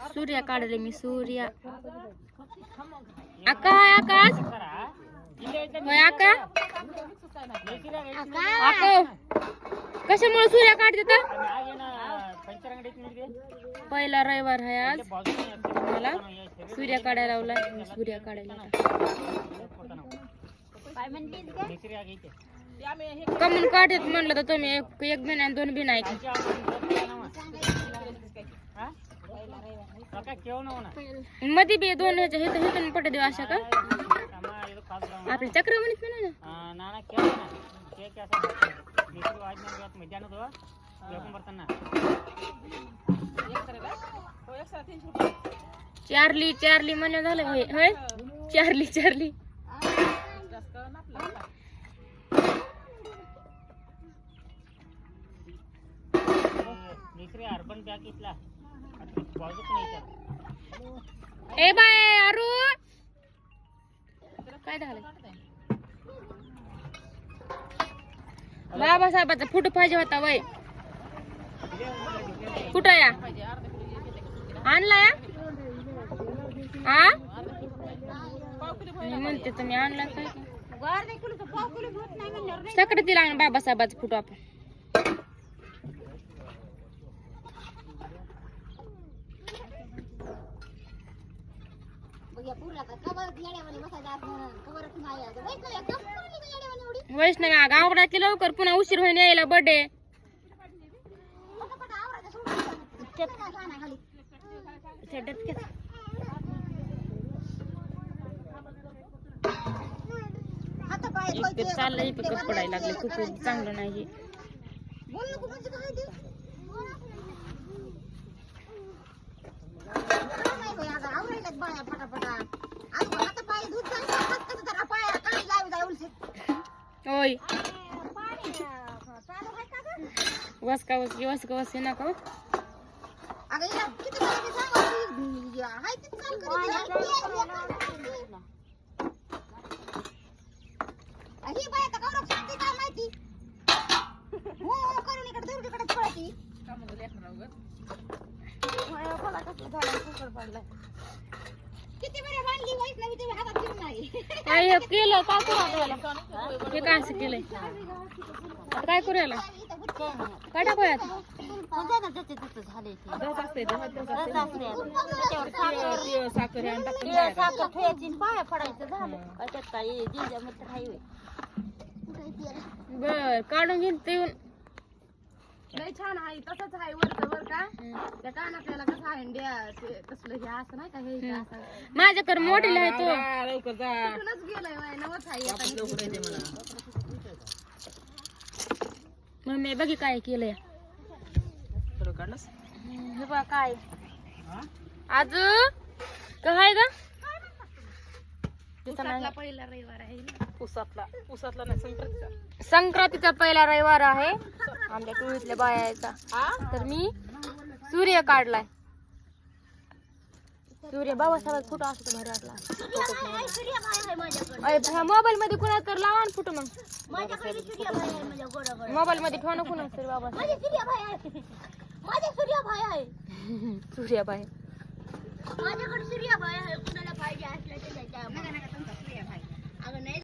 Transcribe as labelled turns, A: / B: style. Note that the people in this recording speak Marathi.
A: सूर्या काढले मी सूर्या आका हाय आकाश होय आका आका कशामुळे सूर्या काढते तर पहिला रविवार आहे आज मला सूर्या काढायला लावलाय सूर्या काढायला कमून काढत म्हणलं तर तुम्ही एक बिन आणि दोन बिन आहे मध्ये बी दोन ह्याच्या हिथून पट देऊ अशा का आपली चक्र म्हणत ना चार्ली चार्ली म्हणे झालं होय होय चार्ली चार्ली
B: अर्बन बॅग इथला
A: ए बाय अरू काय झालं बाबासाहेबाचा फोटो पाहिजे होता वय कुठं या आणलाय हा म्हणते तुम्ही आणला काय सकडे दिला बाबासाहेबाचा फोटो आपण वैष्णवी गावडा की लवकर पुन्हा उशीर होईन यायला बर्थडे चाललंय पिकअप पडायला लागले खूप चांगलं नाही होय वसका वसकी वसका वसकी नका
C: किती बरे बांधली वैष्णवी तुम्ही हातात घेऊन नाही
A: काय केलं काय करू हे काय असं केलंय आता काय करू याला काय टाकू यात बर काढून घेऊन ते येऊन
C: लय छान आहे तसंच आहे वरचं वर का त्या कानातल्याला कसं आहे ते तसलं हे असं नाही का हे असं
A: माझ्याकडे मोठीला आहे तो
C: कुठूनच गेलाय वाय नवच आहे
A: मम्मी बघी काय केलंय हे बघ काय आज काय ग
C: पहिला रविवार आहे
B: पुसातला नाही
A: संक्रांतीचा पहिला रविवार आहे आमच्या टोळीतल्या बायाचा तर मी सूर्य काढलाय सूर्य बाबासाहेब फोटो असतो भारी वाटला मोबाईल मध्ये कुणा तर लावा ना फोटो मग मोबाईल मध्ये ठेवा ना कुणा तरी बाबा सूर्याबाई
C: माझ्याकडे सूर्याबाई आहे कुणाला पाहिजे असलं